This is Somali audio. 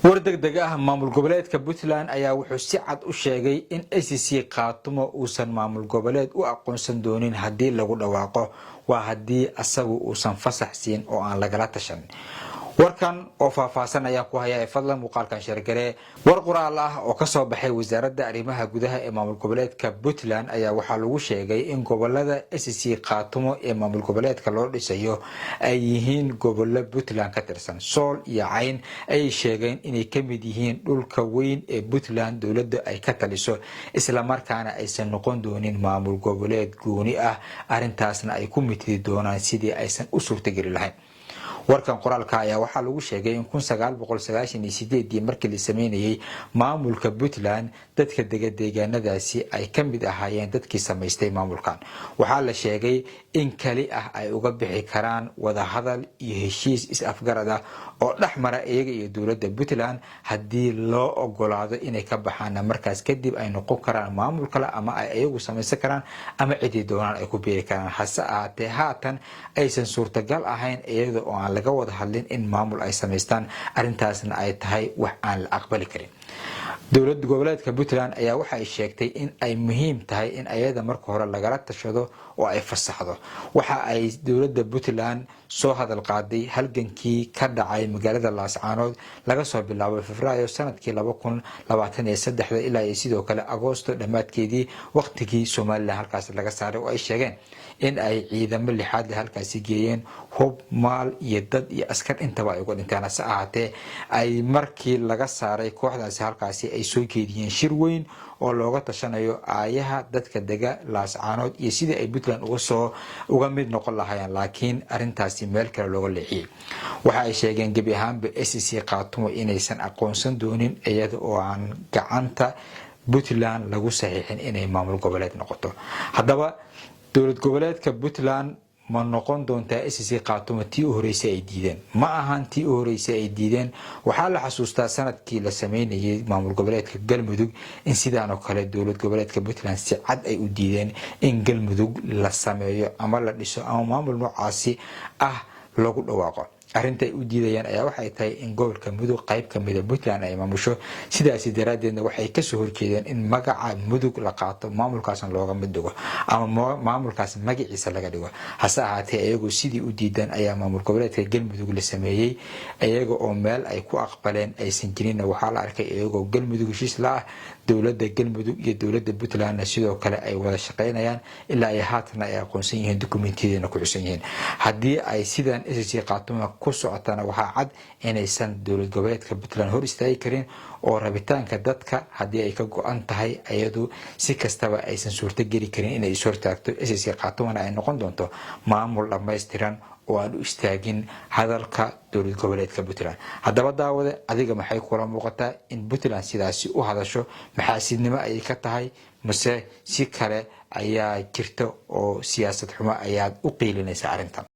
wardegdeg ah maamul goboleedka Puntland ayaa wuxuu si cad u sheegay in ACC qaatumo uusan maamul goboleed u aqoonsan doonin hadii lagu dhawaaqo waa hadii asagu uusan fasax siin oo aan lagala tashan. warkan oo faahfaahsan ayaa ku haya fadlan muuqaalkan shargare war qoraal ah oo ka soo baxay wasaaradda arrimaha gudaha ee maamul goboleedka Puntland ayaa waxa lagu sheegay in gobolada ACC qaatumo ee maamul goboleedka loo dhisayo ay yihiin gobollo Puntland ka tirsan Sool iyo Cayn ay sheegeen inay ka mid yihiin dhulka weyn ee Puntland dawladda ay ka taliso isla markaana aysan noqon doonin maamul goboleed gooni ah arintaasna ay ku mitidi doonaan sidii aysan u suurtagali lahayn. warkan qoraalka ayaa waxa lagu sheegay in 1998 markii la sameeyay maamulka Puntland dadka deegaanadaasi ay ka mid ahaayeen dadkii sameystay maamulkan waxa la sheegay in kali ah ay uga bixi karaan wada hadal iyo heshiis is-afgarad oo dhaxmara iyaga iyo dawladda Puntland hadii loo ogolaado inay ka baxaan markaas kadib ay noqon karaan maamul kale ama ay iyagu sameysan karaan ama cidii doonaan ay ku biiri karaan hase ahaatee haatan aysan suurtagal ahayn iyada oo aan laga wada hadlin in maamul ay sameystaan arintaasna ay tahay wax aan la aqbali karin. dawladda goboleedka Puntland ayaa waxa ay sheegtay in ay muhiim tahay in ayada marka hore lagala tashado oo ay fasaxdo waxa ay dawladda Puntland soo hadal qaaday halgankii ka dhacay magaalada Laascaanood laga soo bilaabo Febraayo sanadkii 2023 ilaa sidoo kale Agoosto dhamaadkeedii waqtigii Soomaaliland halkaas laga saaray oo ay sheegeen in ay ciidamo lixaad halkaas geeyeen hub maal iyo dad iyo askar intaba ay uga dhinteen ahaatee ay markii laga saaray kooxdaasi halkaas ay soo jeediyeen shir weyn oo looga tashanayo aayaha dadka dega Laascaanood iyo sidii ay Puntland uga mid noqon lahaayeen laakiin arintaasi meel kale looga leexiyay waxa ay sheegeen gabi ahaanba ACC qaatumo inaysan aqoonsan doonin iyada oo aan gacanta Puntland lagu saxiixin inay maamul goboleed noqoto. haddaba dawlad goboleedka Puntland ma noqon doontaa ACC qaatumo tii u horeysay ay diideen ma ahan tii u horeysay ay diideen waxa la xasuustaa sanadkii la sameeyay maamul goboleedka Galmudug in sidaan oo kale dawlad goboleedka Puntland si cad ay u diideen in Galmudug la sameeyo ama la dhiso ama maamul noocaasi ah lagu dhawaaqo arinta ay u diidayaan ayaa waxay tahay in gobolka Mudug qayb ka mid ah Puntland ay maamusho sidaas daraadeedna waxay ka soo horjeedeen in magaca Mudug la qaato maamulkaas looga mid dhigo ama maamulkaas magaciisa laga dhigo hase ahaatee iyagu sidii u diidan ayaa maamul goboleedka Galmudug la sameeyay iyaga oo meel ay ku aqbaleen aysan jirin waxa la arkay iyagoo Galmudug heshiis la ah dawladda Galmudug iyo dawladda Puntland sidoo kale ay wada shaqeynayaan ilaa ay haatan ay aqoonsan yihiin dukumeentiyada ku xusan yihiin hadii ay sidaan ACC qaatumo ku socotana waxa cad inaysan dawlad goboleedka Puntland hor istaagi karin oo rabitaanka dadka hadii ay ka go'an tahay ayadu si kastaba aysan suurta gali karin inay soo taagto ACC qaatumana ay noqon doonto maamul dhameystiran oo aan u istaagin hadalka dawlad goboleedka Puntland. haddaba daawade adiga maxay kula muuqataa in Puntland sidaasi u hadasho maxaasidnimo ay ka tahay mise si kale ayaa jirto oo siyaasad xumo ayaad u qiilinaysa arintan.